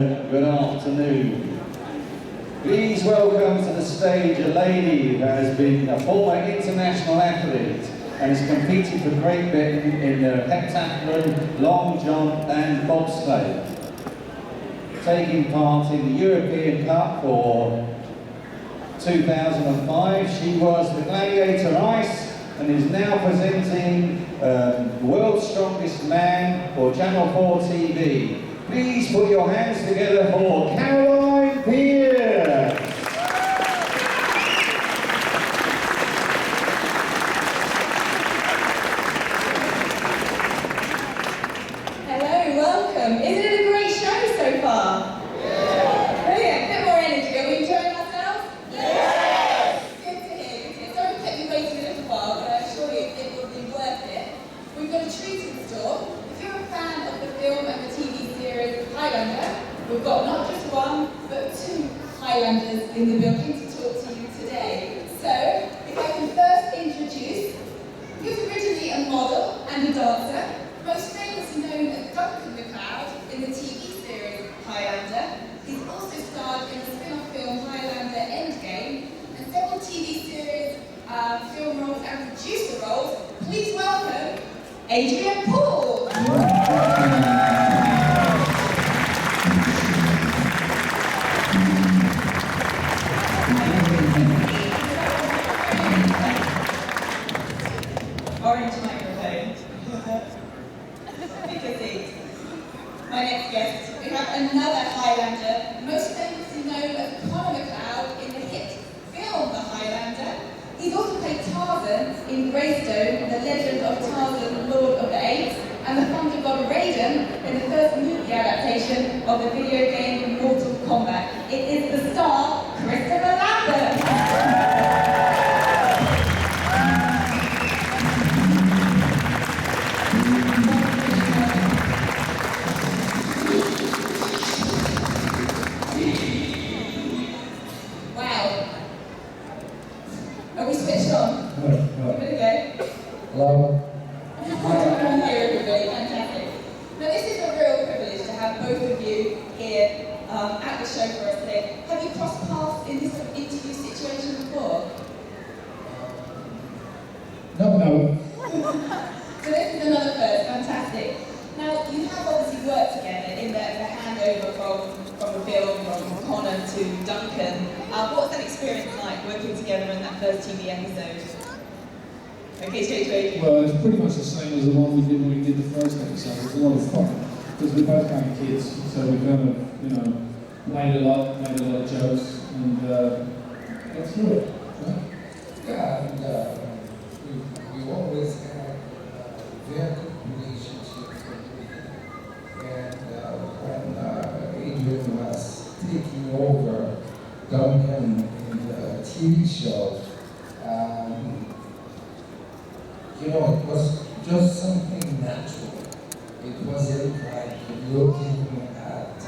Good afternoon. Please welcome to the stage a lady who has been a former international athlete and has competed for Great Britain in the heptathlon, long jump and bobsleigh. Taking part in the European Cup for 2005, she was the Gladiator Ice and is now presenting World's Strongest Man for Channel 4 TV. Please put your hands together for Caroline Pearce. Hello, welcome. Isn't it a great show so far? Yeah. Brilliant. A bit more energy. Are we enjoying ourselves? Yes. Good to hear. Sorry we kept you waiting a little while, but I assure you it will be worth it. We've got a treat in store. If you're a fan of the film and the TV series Highlander, we've got not just one, but two Highlanders in the building to talk to you today. So, if I can first introduce, he was originally a model and a dancer, most famously known as Duncan MacLeod in the TV series Highlander. He's also starred in the spin-off film Highlander Endgame and several TV series, film roles and producer roles. Please welcome Adrian Paul. Orange microphone. Take a seat. My next guest, we have another Highlander, most famously known as Connor MacLeod in the hit film The Highlander. He's also played Tarzan in Greystone, the legend of Tarzan, Lord of the Apes, and the thunder god Raiden in the first movie adaptation of the video game Mortal Kombat. It is the star, Cristopher Lambert. Are we switched on? No. Give it a go. Hello. Fantastic. Now this is a real privilege to have both of you here at the show for us today. Have you crossed paths in this sort of interview situation before? No. So this is another first, fantastic. Now you have obviously worked together in the handover from the film, from Connor to Duncan. What's that experience like working together in that first TV episode? Okay, straight to Adrian. Well, it's pretty much the same as the one we did when we did the first episode. It was a lot of fun because we're both kind of kids, so we kind of, played a lot, made a lot of jokes, and got through it. Right? Yeah, and we always had a very good relationship from the beginning. And when Adrian was taking over Duncan in the TV show, it was just something natural. It wasn't like looking at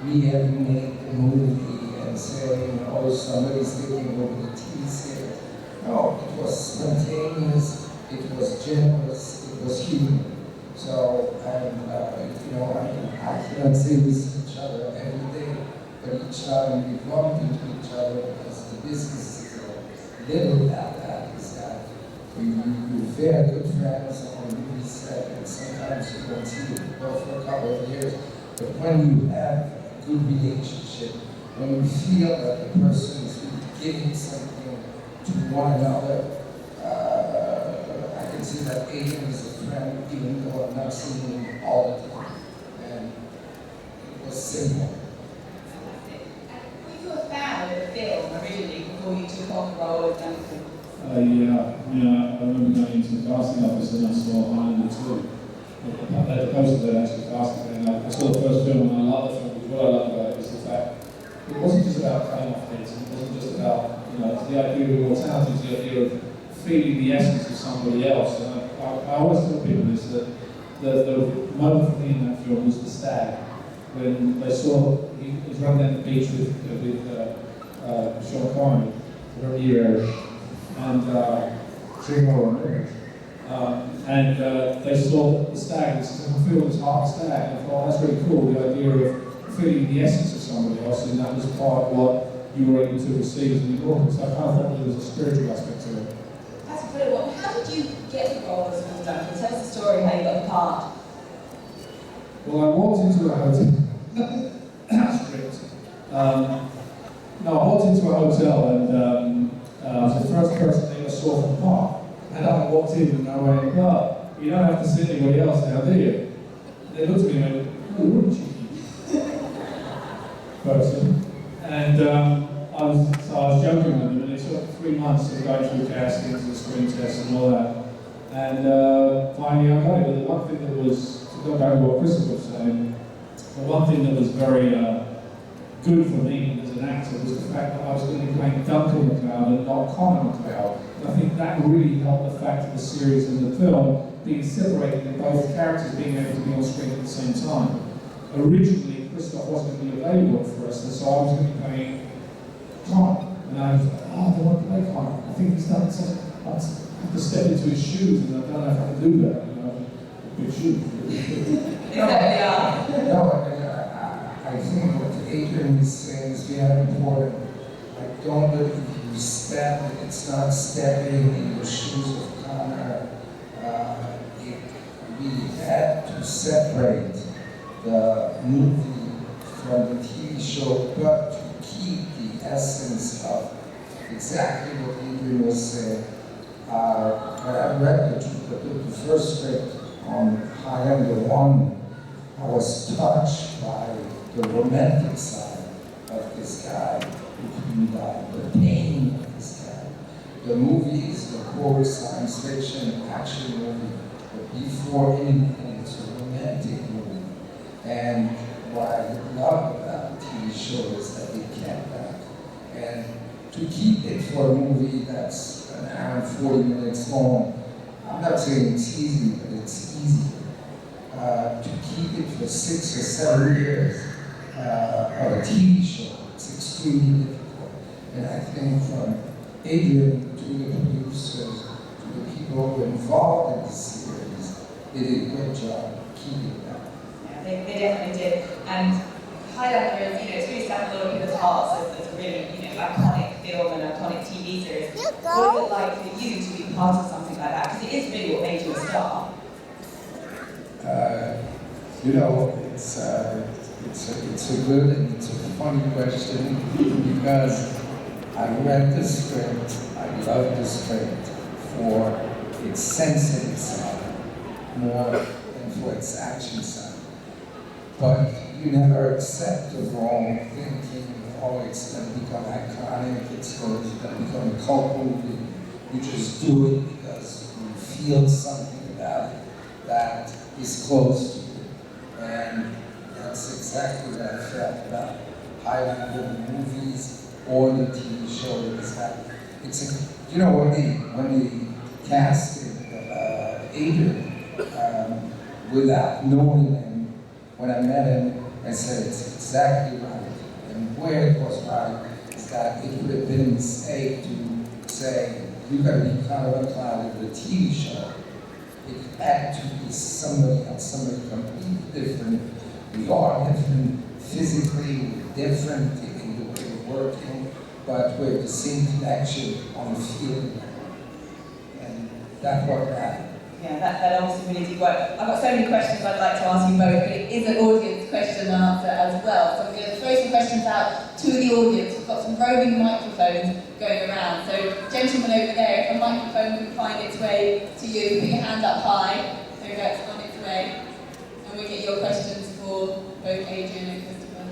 me having made the movie and saying, oh, somebody's taking over the TV series. No, it was spontaneous, it was generous, it was human. So, I cannot say we see each other every day, but each time we bump into each other because the business is a little at that, is that we're very good friends on the movie set, and sometimes you don't see it for a couple of years. But when you have a good relationship, when you feel that the person is giving something to one another, I can see that Adrian is a friend, even though I'm not seeing him all the time. And it was simple. Were you a fan of the film originally before you took on the role of Duncan? I remember going into the casting office and I saw Highlander 2. At the poster there, actually, casting thing. I saw the first film and I loved the film, because what I love about it is the fact it wasn't just about playing off kids, it wasn't just about, it's the idea of immortality, it's the idea of feeling the essence of somebody else. And I always tell people this, that the moment for me in that film was the stag. When they saw, he was running down the beach with Sean Connery, Ramirez, and and they saw the stag, and said, I feel this half stag. And I thought, that's really cool, the idea of feeling the essence of somebody else, and that was part of what you were able to receive as an audience. So I kind of thought there was a spiritual aspect to it. That's brilliant. Well, how did you get the role as Will Duncan? Tell us the story how you got the part. Well, I walked into a hotel. Script. No, I walked into a hotel and I was the first person they ever saw from the park. And I walked in and I went, well, you don't have to see anybody else now, do you? And they looked at me and went, oh, what a cheeky person. And I was joking with them, and it took 3 months of going through castings and screen tests and all that. And finally I got it. But the one thing that was, to go back to what Cristopher was saying, the one thing that was very good for me as an actor was the fact that I was going to be playing Duncan MacLeod and not Connor MacLeod. And I think that really helped the fact of the series and the film being separated and both characters being able to be on screen at the same time. Originally, Cristopher wasn't going to be available for us, and so I was going to be playing Connor. And I was like, oh, I don't want to play Connor. I think he's done something. I have to step into his shoes, and I don't know if I can do that. You know, big shoes. I think what Adrian is saying is very important. I don't believe you step, it's not stepping in the shoes of Connor. We had to separate the movie from the TV show, but to keep the essence of exactly what Adrian was saying. When I read the first script on Highlander 1, I was touched by the romantic side of this guy who died, the pain of this guy. The movie is the core science fiction action movie, but before anything, it's a romantic movie. And what I love about the TV show is that they kept that. And to keep it for a movie that's an hour and 40 minutes long, I'm not saying it's easy, but it's easier. To keep it for 6 or 7 years of a TV show, it's extremely difficult. And I think from Adrian to the producers, to the people who were involved in the series, they did a great job keeping that. Yeah, they definitely did. And Highlander is, it's really stuck in a lot of people's hearts as a really, iconic film and iconic TV series. What is it like for you to be part of something like that? Because it is really what made you a star. It's a good and it's a funny question because I read the script, I love the script for its sensitive side more than for its action side. But you never accept the wrong thinking, oh, it's going to become iconic, it's going to become a cult movie. You just do it because you feel something about it that is close to you. And that's exactly what I felt about Highlander, the movies or the TV show. When they casted Adrian, without knowing him, when I met him, I said it's exactly right. And where it was right is that it would have been a mistake to say, you're going to be Connor MacLeod in the TV show. It had to be somebody else, somebody completely different. We are different physically, we're different in the way we're working, but we're the same connection on the field. And that's what happened. Yeah, that obviously really did work. I've got so many questions I'd like to ask you both, but it is an audience question and answer as well. So I'm going to throw some questions out to the audience. We've got some roving microphones going around. So gentlemen over there, if a microphone can find its way to you, put your hand up high so that's on its way. And we'll get your questions for both Adrian and Cristopher.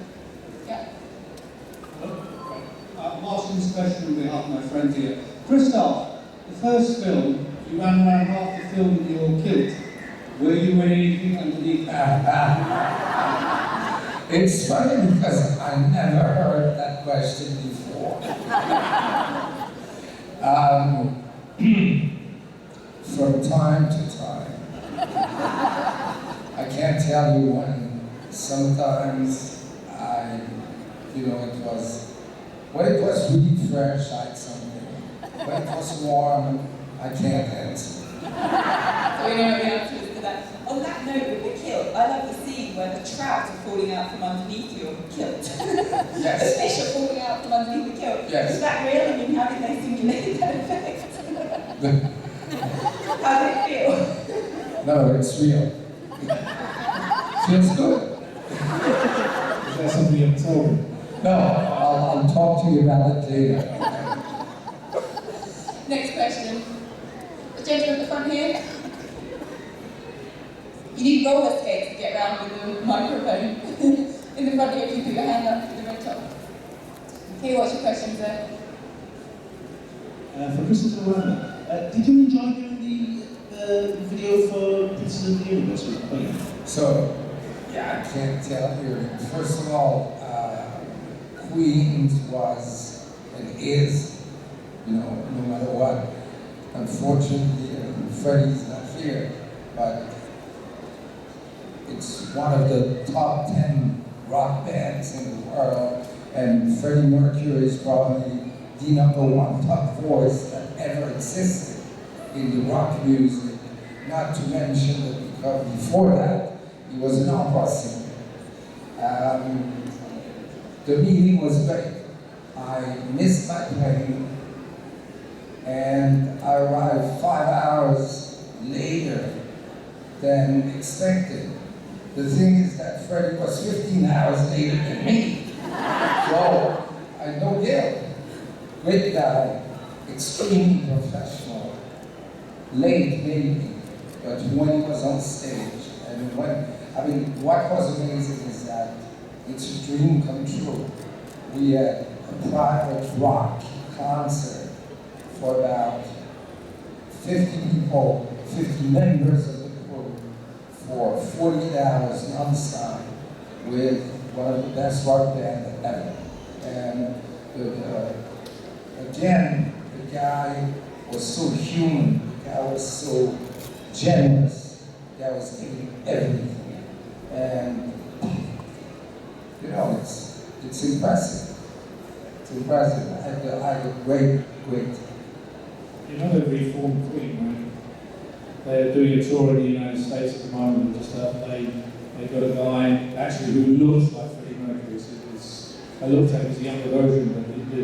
Yeah. Martin's question on behalf of my friends here. Christoph, the first film, you ran around half the film with your kids. Were you wearing anything underneath that? It's funny because I never heard that question before. From time to time. I can't tell you when. Sometimes when it was really fresh, I had something. When it was warm, I can't answer. So we know what the answer is to that. On that note with the kilt, I love the scene where the trout are falling out from underneath your kilt. Yes. The fish are falling out from underneath the kilt. Yes. Is that real? I mean, how did they simulate that effect? How did it feel? No, it's real. Feels good. Is that something you've told me? No, I'll talk to you about it later. Next question. The gentleman at the front here. You need roller skates to get around with the microphone. In the front here, if you put your hand up to the red top. Okay, what's your question, sir? For Cristopher Lambert, did you enjoy doing the video for Princess of the Universe with Queen? So, yeah, I can't tell you. First of all, Queens was and is, no matter what. Unfortunately, Freddie's not here, but it's one of the top 10 rock bands in the world, and Freddie Mercury is probably the #1 top voice that ever existed in the rock music. Not to mention that because before that, he was an opera singer. The meeting was great. I missed my plane, and I arrived 5 hours later than expected. The thing is that Freddie was 15 hours later than me. So, I no deal. Great guy, extremely professional, late maybe, but when he was on stage, and what was amazing is that it's a dream come true. We had a private rock concert for about 50 people, 50 members of the crew, for 48 hours non-stop with one of the best rock bands ever. And again, the guy was so human, the guy was so generous, the guy was giving everything. And, it's impressive. It's impressive. I had a great. You know they've reformed Queen, right? They're doing a tour in the United States at the moment. Just they got a guy actually who looks like Freddie Mercury. I looked at him as a younger version, but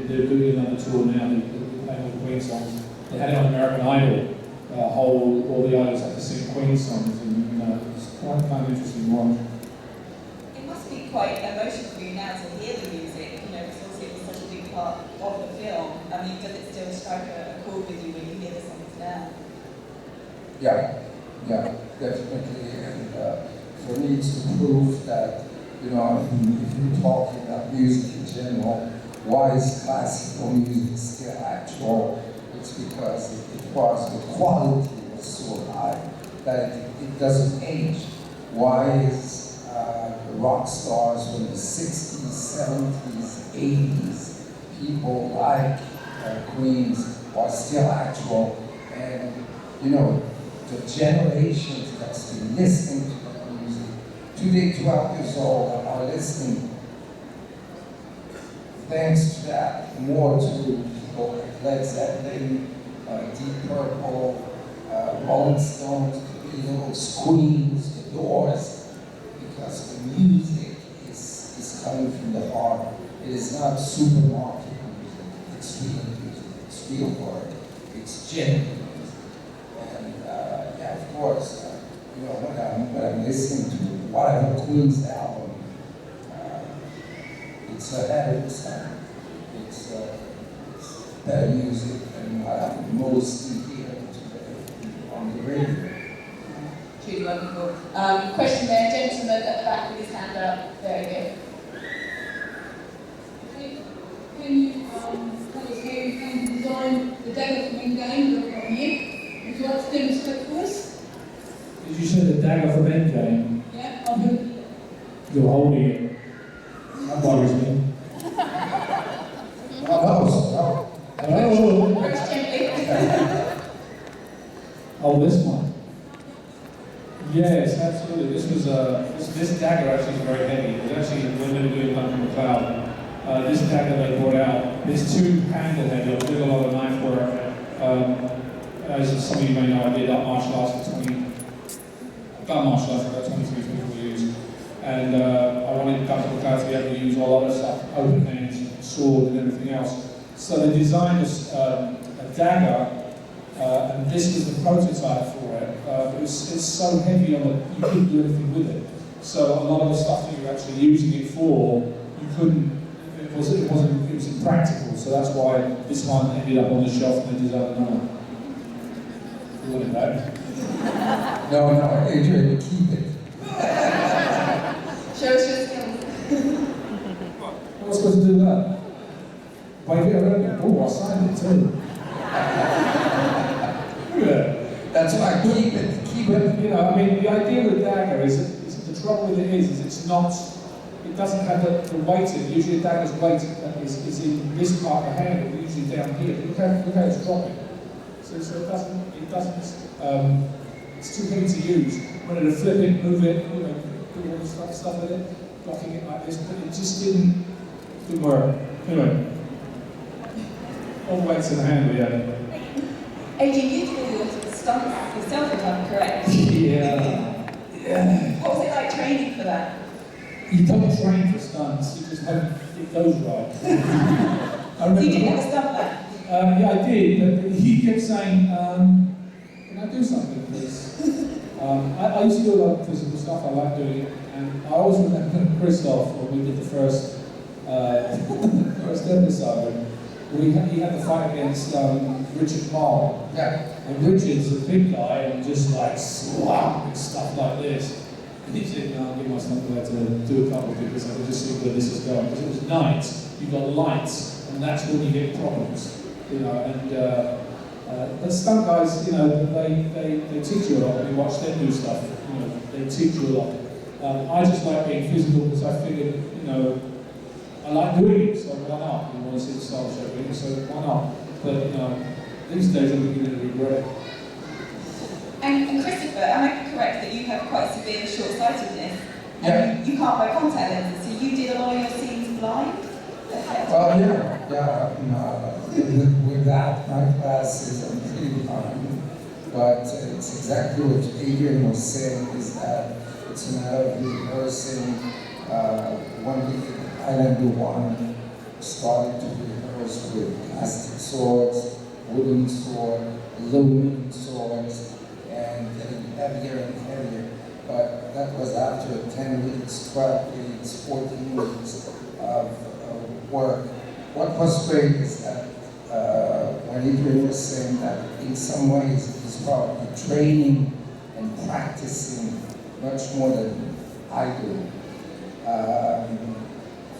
they're doing another tour now. They're playing all the Queen songs. They had it on American Idol. All the idols had to sing Queen songs, and it's quite kind of interesting to watch. It must be quite emotional for you now to hear the music, because obviously it was such a big part of the film. I mean, does it still strike a chord with you when you hear the songs now? Yeah, definitely. And for me, it's to prove that, if you're talking about music in general, why is classical music still actual? It's because the quality was so high that it doesn't age. Why is the rock stars from the 60s, 70s, 80s, people like Queens are still actual? And, the generations that's been listening to that music, today 12 years old, are listening, thanks to that, more to people like Led Zeppelin, Deep Purple, Rolling Stones, the Beatles, Queens, the Doors, because the music is coming from the heart. It is not supermarket music, it's real music, it's real work, it's genuine music. And of course, when I'm listening to whatever Queen's album, it's ahead of its time. It's better music than what I'm mostly hearing today on the radio. Truly wonderful. Question there, gentleman at the back with his hand up. There we go. Can you tell us how you came to design the dagger for Endgame that I've got here? Would you like to demonstrate for us? Did you say the dagger from Endgame? Yeah, I'll do it. You're holding it. That bothers me. Oh. Very gently. Oh, this one. Yes, absolutely. This was this dagger actually is very heavy. It was actually when they were doing Lambert and Adrian. This dagger they brought out. It's two-handed heavy. I did a lot of knife work. As some of you may know, I did martial arts for 20. I've done martial arts for about 23, 24 years. And I wanted Duncan McLeod to be able to use all other stuff, open hands, sword and everything else. So they designed a dagger, and this was the prototype for it. It's so heavy on it, you couldn't do anything with it. So a lot of the stuff that you're actually using it for, you couldn't, it was impractical. So that's why this one ended up on the shelf and they designed another one. You want it back? No, Adrian, keep it. Show us your skills. What was I supposed to do that? Wave it around? Oh, I signed it too. Look at that. That's why, keep it, keep it. You know, I mean, the idea with dagger is the trouble with it is it's not, it doesn't have the weight in it. Usually a dagger's weight is in this part of the handle, usually down here. Look how it's dropping. So it doesn't, it's too heavy to use. Wanted to flip it, move it, you know, do all this stuff with it, blocking it like this, but it just didn't work. Anyway, all the weights in the handle, yeah. Adrian, you did all your stunts yourself, if I'm correct. Yeah. What was it like training for that? You don't train for stunts, you just hope it goes right. So you didn't have a stunt back? Yeah, I did, but he kept saying, can I do something, please? I used to do a lot of physical stuff, I like doing it, and I always remember Cristopher when we did the first episode. He had the fight against Richard Mall. Yeah. And Richard's a big guy and just like slap and stuff like this. And he said, no, I'll give myself there to do a couple because I can just see where this is going. Because it was night, you've got lights, and that's when you get problems. You know, and but stunt guys, you know, they teach you a lot when you watch them do stuff. You know, they teach you a lot. I just like being physical because I figured, you know, I like doing it, so why not? You want to see the style show doing, so why not? But you know, these days I'm beginning to regret it. And Cristopher, am I correct that you have quite severe short-sightedness? Yeah. And you can't wear contact lenses, so you did a lot of your scenes blind? Well, with that, my classes are pretty fine. But it's exactly what Adrian was saying, is that it's a matter of rehearsing. When we did Highlander 1, started to rehearse with plastic swords, wooden sword, aluminum swords, and getting heavier and heavier. But that was after 10 weeks, 12 weeks, 14 weeks of work. What was great is that when Adrian was saying that in some ways he's probably training and practicing much more than I do.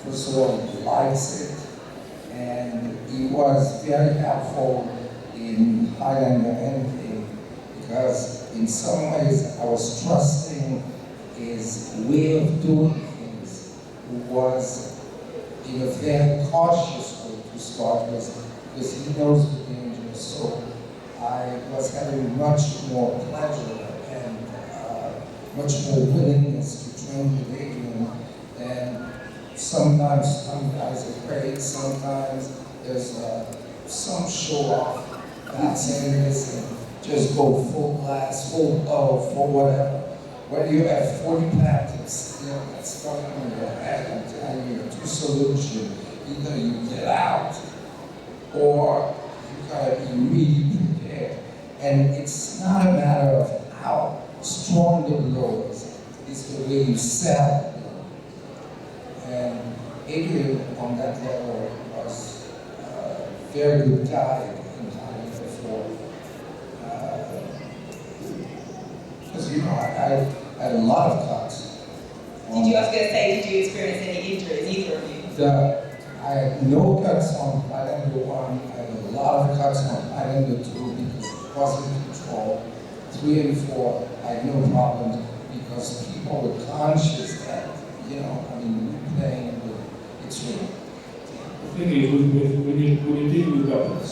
First of all, he likes it, and he was very helpful in Highlander anything, because in some ways I was trusting his way of doing things, who was in a very cautious way to start with, because he knows the danger. So I was having much more pleasure and much more willingness to train with Adrian. And sometimes some guys are great, sometimes there's some show off, not saying this, and just go full blast, full full whatever. When you have 40 tactics, you know, that's going on in your head, I'm telling you, two solutions. Either you get out, or you gotta be really prepared. And it's not a matter of how strong the blow is, it's the way you sell it. And Adrian, on that level, was a very good guy in time before. Because, you know, I had a lot of cuts. Did you, I was going to say, did you experience any injuries, either of you? I had no cuts on Highlander 1, I had a lot of cuts on Highlander 2 because it was in control. 3 and 4, I had no problems because people were conscious that, you know, I mean, playing with, it's real. The thing is, when you're dealing with weapons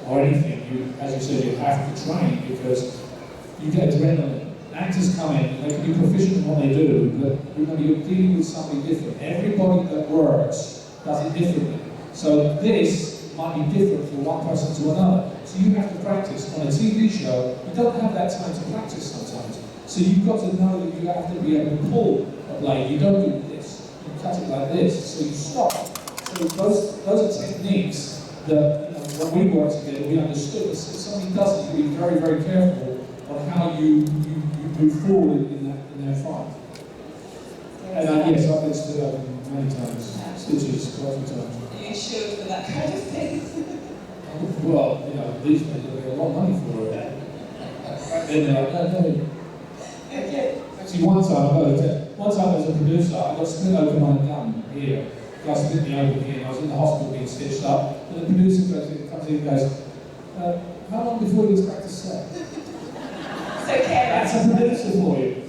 or anything, you, as you said, you have to train because you get adrenaline. Actors come in, they can be proficient in what they do, but remember, you're dealing with something different. Everybody that works does it differently. So this might be different from one person to another. So you have to practice. On a TV show, you don't have that time to practice sometimes. So you've got to know that you have to be able to pull a blade, you don't do this. You cut it like this, so you stop. So those are techniques that, when we work together, we understood. If somebody does it, you be very, very careful on how you move forward in that fight. And yes, I've been stood up many times, stitches quite a few times. Are you insured for that kind of thing? Well, these days they get a lot of money for it. Back then they're like, no. Okay. Actually, one time as a producer, I got split open on a gun here. The guy split me open here, and I was in the hospital being stitched up. And the producer comes in and goes, how long before you expect to set? It's okay. That's a producer for you.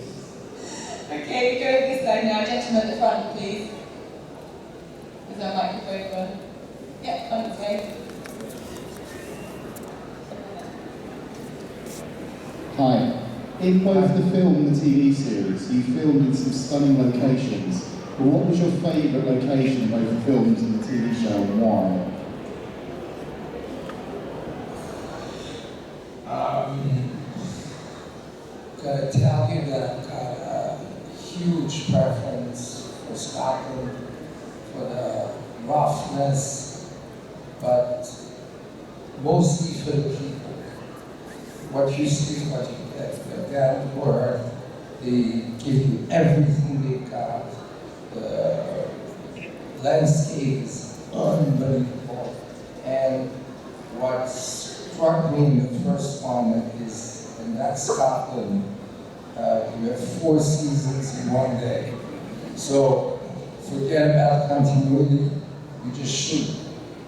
Okay, we go this side now. Gentleman at the front, please. Is there a microphone for? Yep, on its way. Hi. In both the film and the TV series, you filmed in some stunning locations. But what was your favourite location in both the films and the TV show, and why? Gotta tell you that I've got a huge preference for Scotland, for the roughness, but mostly for the people. What you see is what you get. They're down to earth. They give you everything they've got. The landscape is unbelievable. And what struck me in the first one is, in that Scotland, you have 4 seasons in one day. So forget about continuity, you just shoot.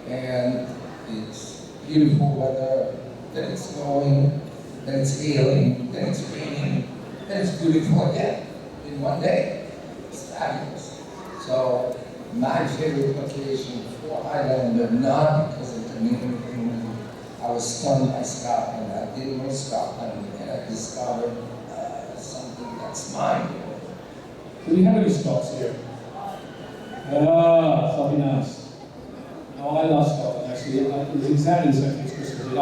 And it's beautiful weather, then it's snowing, then it's hailing, then it's raining, then it's beautiful again in one day. It's fabulous. So my favorite location for Highlander, not because of the name of the movie. I was stunned by Scotland. I didn't know Scotland, and I discovered something that's mine. Do we have any Scots here? Something nice. No, I love Scotland actually. It was exactly the same thing as Cristopher did. I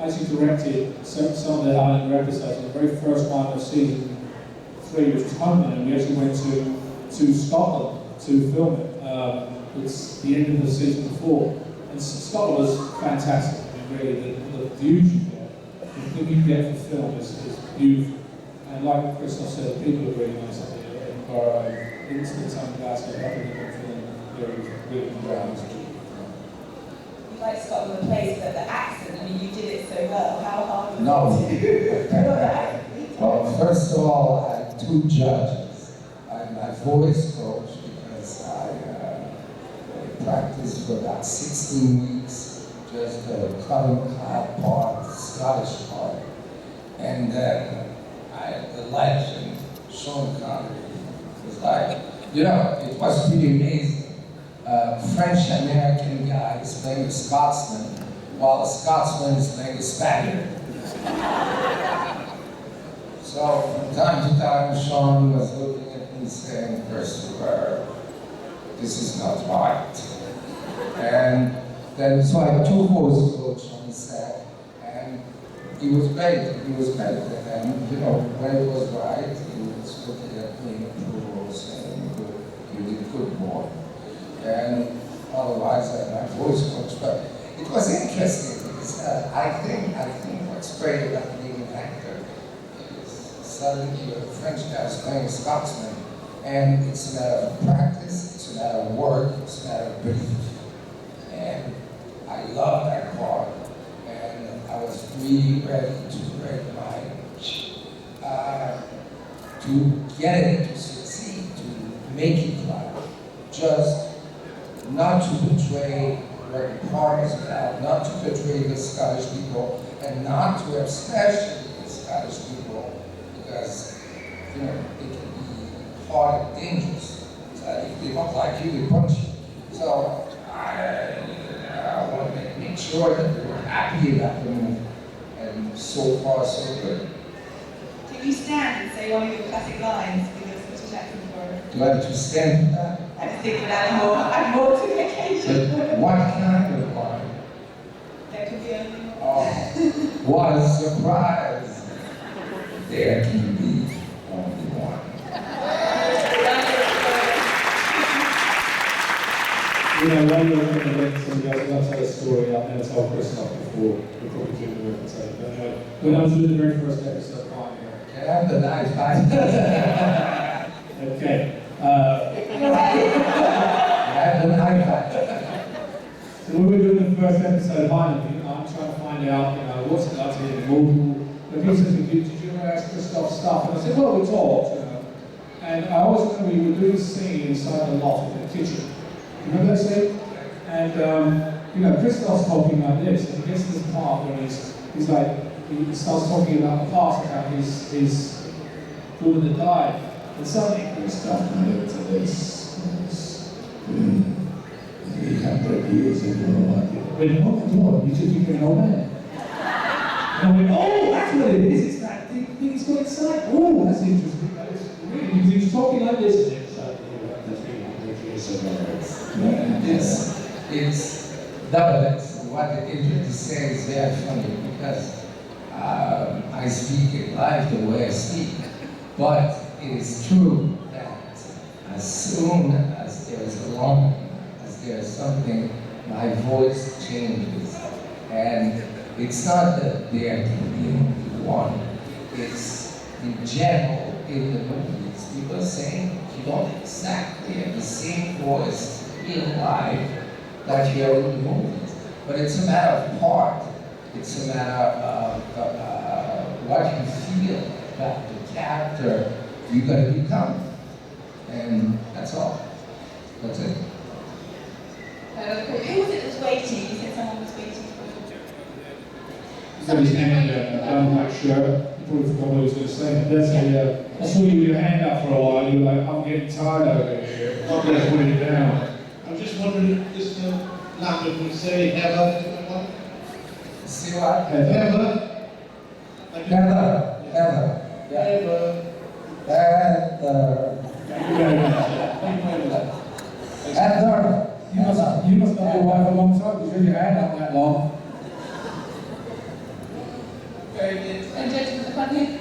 actually directed some of the Highlander episodes. The very first one of season 3, which was Highlander, and we actually went to Scotland to film it. It's the end of the season before, and Scotland was fantastic. I mean, really, the views you get, the thing you get for film is beautiful. And like Cristopher said, the people are really nice up here. I didn't spend time in Glasgow, but I think they're feeling really proud. You like Scotland, the place, but the accent, I mean, you did it so well. How hard was No. it to Well, first of all, I had 2 judges. I had my voice coach, because I practiced for about 16 weeks, just the cutting clap part, the Scottish part. And then I had the legend, Sean Connery. It was like, it was pretty amazing. French-American guy is playing a Scotsman, while a Scotsman is playing a Spaniard. So from time to time, Sean was looking at me saying, Cristopher, this is not right. And then, so I took voice coach on the set, and he was great. He was great. And when it was right, he was looking at me in approval, saying, you did good boy. And otherwise, I had my voice coach. But it was interesting because I think what's great about being an actor is suddenly you're a French guy playing a Scotsman, and it's a matter of practice, it's a matter of work, it's a matter of belief. And I love that part, and I was really ready to break my to get it, to succeed, to make it right. Just not to betray what the part is about, not to betray the Scottish people, and not to especially the Scottish people, because it can be hard and dangerous. So if they don't like you, they punch you. So I want to make sure that they were happy about the movie, and so far so good. Can you stand and say one of your classic lines with your Scottish accent for it? Do I have to stand for that? I was thinking add more to the occasion. But what kind of line? There could be only one. Oh, what a surprise! There can be only one. You know, when you're going to get somebody else, I'll tell a story, I've never told Cristopher before, we'll probably do the episode. But anyway, when I was doing the very first episode, Can I have the knife? okay. I have the knife. So when we were doing the first episode, Highlander, I'm trying to find out, what's it like to hear immortal. The people said to me, did you ever ask Cristopher stuff? And I said, well, we talked, And I always remember we were doing a scene inside the loft in the kitchen. You remember that scene? And, Cristopher's talking like this, and he gets to this part where he's like, he starts talking about the past, about his woman that died. And suddenly, Cristopher went into this. 300 years ago, I went, oh my God, you just became an old man. And I went, oh, that's what it is, it's that thing he's got inside. Oh, that's interesting. That's really, he was talking like this, and it's like, that's 300 years ago. It's double-edged. What the agent is saying is very funny because I speak it live the way I speak. But it is true that as soon as there is a longing, as there is something, my voice changes. And it's not that they are the one, it's in general in the movies. People saying you don't exactly have the same voice in life that you have in the movies. But it's a matter of part. It's a matter of what you feel about the character you're going to become. And that's all. That's it. Who was it that was waiting? You said someone was waiting for you. He's got his hand down that shirt. He probably forgot what he was going to say. That's I saw you with your hand up for a while. You were like, I'm getting tired over here. I'm going to put it down. I'm just wondering if Mr. Lambert would say Heather to anyone? See what? Heather. Heather. Heather. Heather. Heather. Heather. You must have your wife a long time because you had your hand up that long. Very good. And gentlemen at the front here.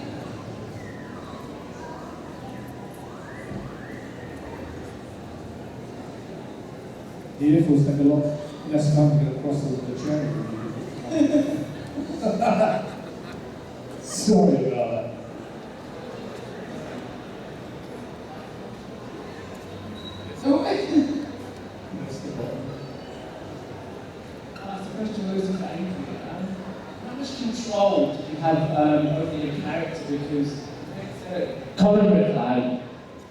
Beautiful, spend a lot less time to get across the channel. Sorry about that. Oh, That's the bottom. That's the question I was just angry at. How much control do you have over your character? Because Colin McLeod,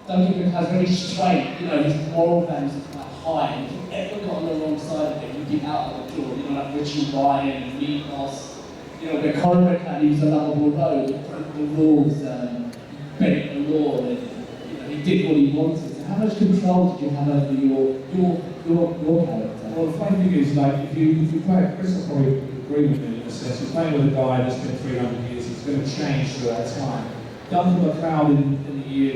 Duncan McLeod's very straight, his moral values are quite high. And if you ever got on the wrong side of it, you'd be out of the door. Like Richie Ryan and Meat Boss. Where Colin McLeod, he was a lovable road, he broke the rules, bent the law, and he did what he wanted. How much control did you have over your character? Well, the funny thing is, like, if you play, Chris will probably agree with me in a sense, you're playing with a guy that's been 300 years, he's going to change through that time. Duncan McLeod in the year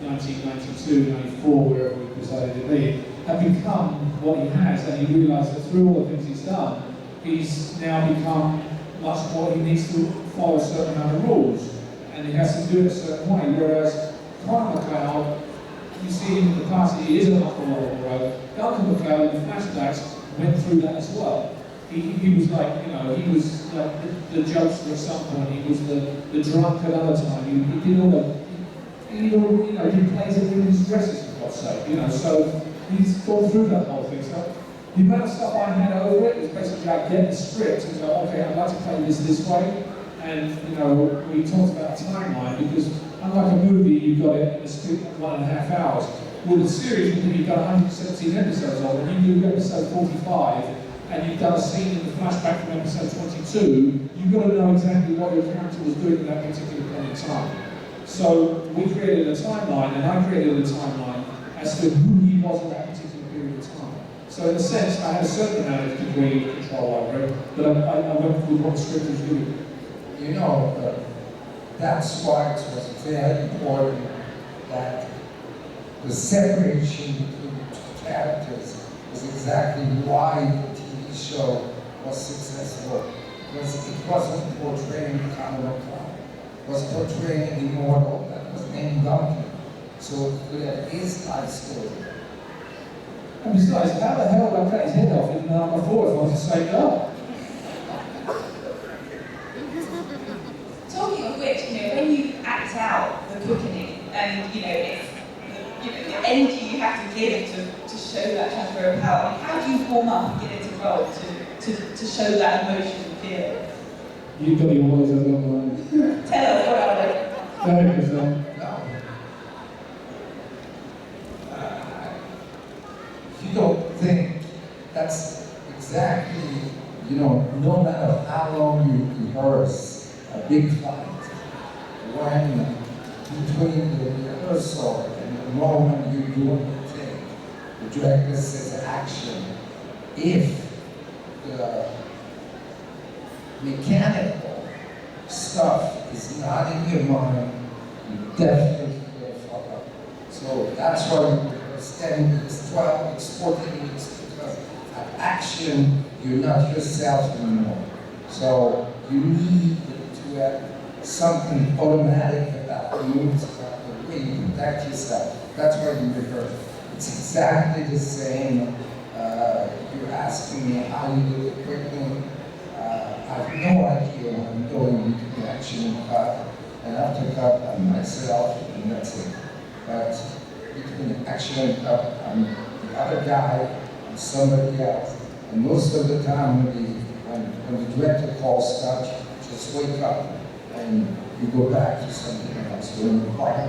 1992, 94, wherever we decided to be, had become what he has, and he realised that through all the things he's done, he's now become much more, he needs to follow a certain amount of rules, and he has to do it a certain way, whereas Colin McLeod, you see him in the past, he is an alcohol on the road. Duncan McLeod in the flashbacks went through that as well. He was like, he was like the jokester at some point, he was the drunk at other time, he did all the, he plays it in his dresses, for God's sake, so he's gone through that whole thing. So the amount of stuff I had over it was basically like getting the script and go, okay, I'd like to play this way. And, we talked about a timeline because unlike a movie, you've got it in a split 1.5 hours. With a series, you've got 117 episodes of, and you do episode 45, and you've done a scene in the flashback from episode 22, you've got to know exactly what your character was doing at that particular point in time. So we created a timeline, and I created a timeline as to who he was at that particular period of time. So in a sense, I had a certain amount of degree of control over it, but I went with what the script was doing. That's why it was very important that the separation between the two characters was exactly why the TV show was successful. Because it wasn't portraying Colin McLeod, it was portraying the immortal that was named Duncan. So it could have his life story. And besides, how the hell would I cut his head off in number 4 if I was the same guy? Talking of which, when you act out the quickening, and it's the energy you have to give to show that transfer of power, how do you warm up and get into role to show that emotion and feel? You've got your words over on. Tell us about it. Go ahead, Christopher. You don't think that's exactly, no matter how long you rehearse a big fight, when between the rehearsal and the moment you do the thing, the director says action, if the mechanical stuff is not in your mind, you definitely will fuck up. So that's why you rehearse 10 weeks, 12 weeks, 14 weeks, because at action, you're not yourself anymore. So you need to have something automatic about the moves, about the way you protect yourself. That's why you rehearse. It's exactly the same. You're asking me how you do it quickly. I have no idea what I'm doing between action and cut. And after cut, I'm myself, and that's it. But between action and cut, I'm the other guy, I'm somebody else. And most of the time, when the director calls cut, just wake up and you go back to something else. When you call,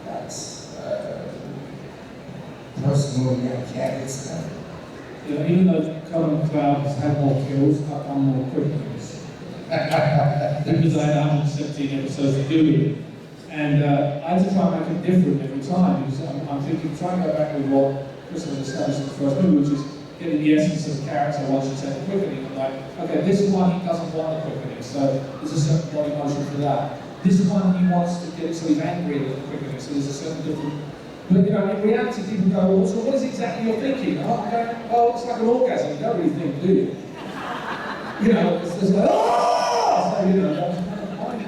that's personally, I can't explain. Even though Colin Cloud has had more kills, I've done more quickenings. Because I had 117 episodes to do with it. And I had to try and make it different every time, because I'm thinking, trying to go back with what Cristopher established in the first movie, which is getting the essence of the character once you take the quickening. I'm like, okay, this is why he doesn't want the quickening, so there's a certain body motion for that. This one he wants to get, so he's angry at the quickening, so there's a certain different. But in reality, people go, well, so what is exactly you're thinking? And I'm going, well, it's like an orgasm, you don't really think, do you? It's just like, oh! So, that was kind of funny.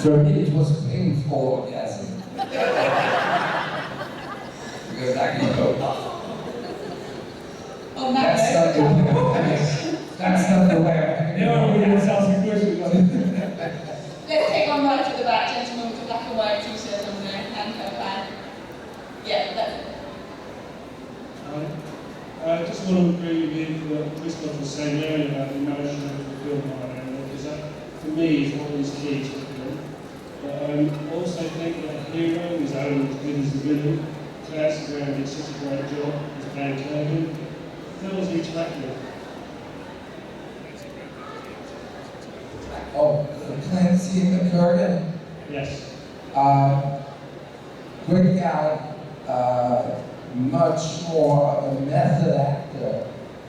For me, it was a painful orgasm. Because I can go, On that's that not the note, way. That's not the way. let's take one right at the back, gentleman with the black and white t-shirt on there, handcuff band. Yeah, that's it. I just want to agree with what Cristopher was saying earlier about the emotion of the film Highlander, because that, for me, is what is key to the film. But I also think that a hero is only as good as the villain. Claire's did such a great job as Van Kirby. Films interactive. Oh, Clancy McCurdy. Yes. Great guy, much more of a method actor.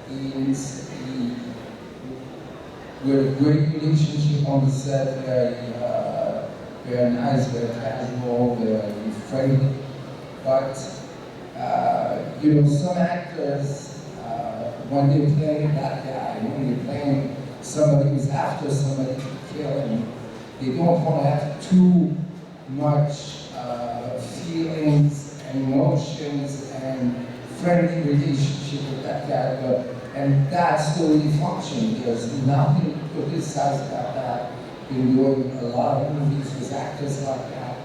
He we had a great relationship on the set, very nice, very casual, very friendly. But, some actors, when they play that guy, when they're playing somebody who's after somebody to kill him, they don't want to have too much feelings and emotions and friendly relationship with that character. And that's the way they function. There's nothing to criticize about that. Been doing a lot of movies with actors like that.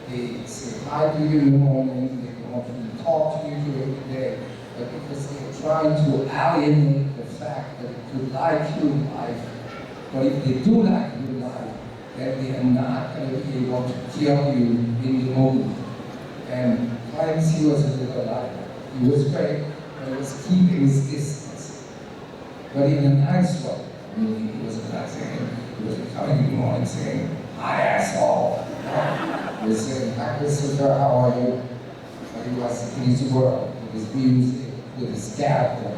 They say hi to you in the morning, they want to talk to you during the day, but because they're trying to alienate the fact that they could like you in life, but if they do like you in life, then they are not going to be able to kill you in the movie. And Clancy was a little like that. He was great, but he was keeping his distance, but in a nice way. I mean, he wasn't like saying, he wasn't coming in the morning saying, "Hi, asshole." He was saying, "Hi, Cristopher, how are you?" But he was in his world, with his music, with his character.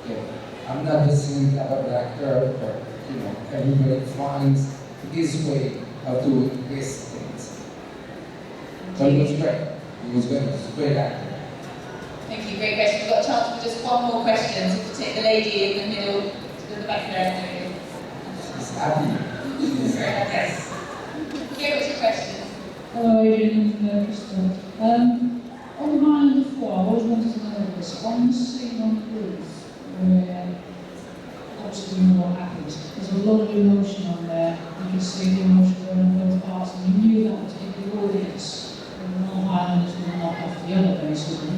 Okay. I'm not the same type of actor, but everybody finds his way of doing his things. But he was great. He was good. He was a great actor. Thank you, great question. We've got a chance for just one more question. So we'll take the lady in the middle, to the back there. She's happy. She's yes. Okay, what's your question? Hello, Adrian and Cristopher. On the before, I've always wanted to know this. On the scene on the roof, where obviously we know what happens, there's a lot of emotion on there. You can see the emotion going on both parts, and you knew that to hit the audience. And no Highlanders will knock off the other, basically.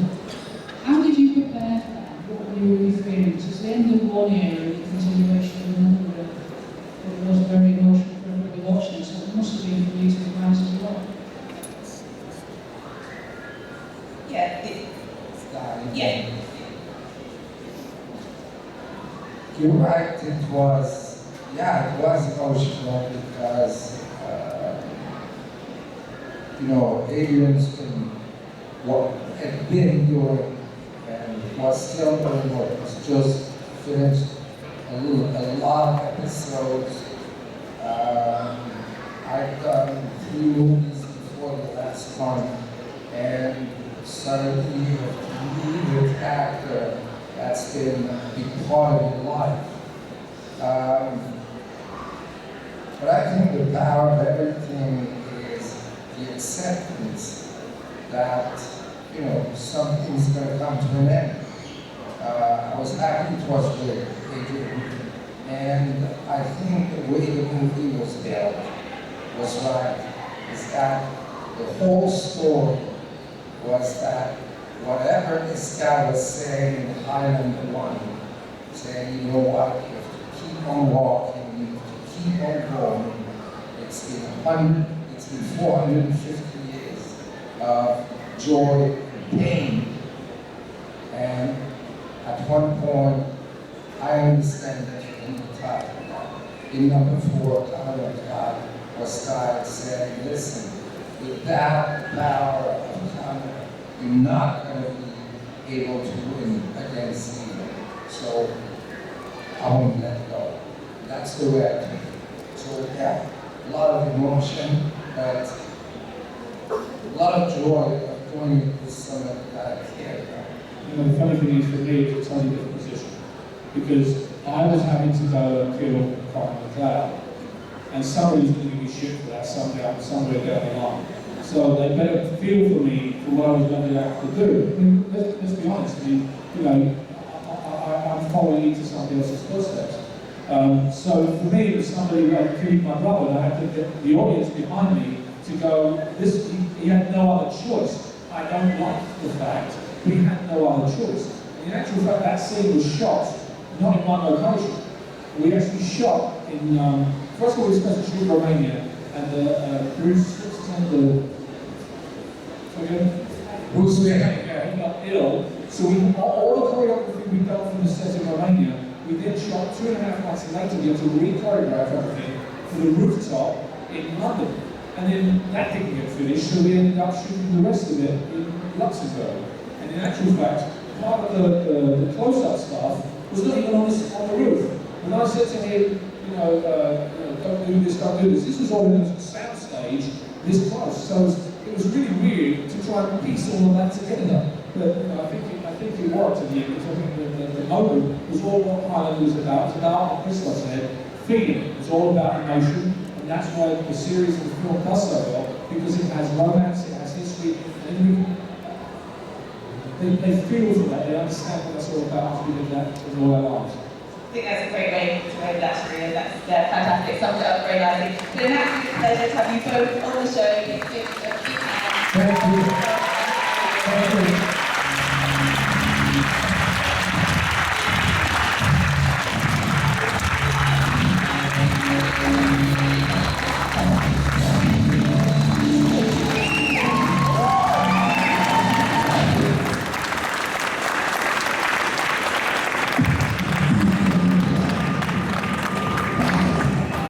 How did you prepare for that? What were you really feeling? Because it's the end of one era, the continuation of another. It was very emotional for everybody watching, so it must have been for you to the fans as well. Yeah. Yeah. You're right, it was emotional because, Adrian's had been doing and was still doing what was just finished a lot of episodes. I've done 3 movies before the last one, and suddenly a lead actor that's been a big part of your life. But I think the power of everything is the acceptance that, something's going to come to an end. I was happy it was with Adrian, and I think the way the movie was built was right, is that the whole story was that whatever this guy was saying in Highlander 1, saying, you know what, you have to keep on walking, you have to keep on going. It's been 450 years of joy and pain. And at one point, I understand that you can be tired. In number 4, Caroline Pearce was tired, saying, listen, without the power of Highlander, you're not going to be able to win against evil. So I won't let go. That's the way I think. So yeah, a lot of emotion, but a lot of joy of doing it with someone that I care about. The funny thing is, for me, it's a totally different position. Because I was having to go and kill Cotton McLeod, and somebody's going to give me shit for that somewhere down the line. So they better feel for me for what I was going to have to do. I mean, let's be honest. I mean, I'm following into somebody else's footsteps. So for me, it was somebody like killing my brother, and I had to get the audience behind me to go. He had no other choice. I don't like the fact, but he had no other choice. In actual fact, that scene was shot not in one location. We actually shot in. First of all, we were supposed to shoot in Romania, and Bruce Bruce Lee, he got ill, so all the choreography we'd done from the set in Romania, we then shot 2.5 months later to re-choreograph everything for the rooftop in London. And then that didn't get finished, so we ended up shooting the rest of it in Luxembourg. And in actual fact, part of the close-up stuff was not even on the roof. And I said to him, don't do this, don't do this. This was all in a sound stage this close. So it was really weird to try and piece all of that together. But I think it worked in the end, because I think the moment was all what Highlander was about. It's about, what Cristopher said, feeling. It's all about emotion, and that's why the series of the film does so well, because it has romance, it has history, and they feel for that, they understand what that's all about, to be that in all their lives. I think that's a great way to end that story, and that's fantastic. Sums it up very nicely. It's been an absolute pleasure to have you both on the show. Thank you. Thank you.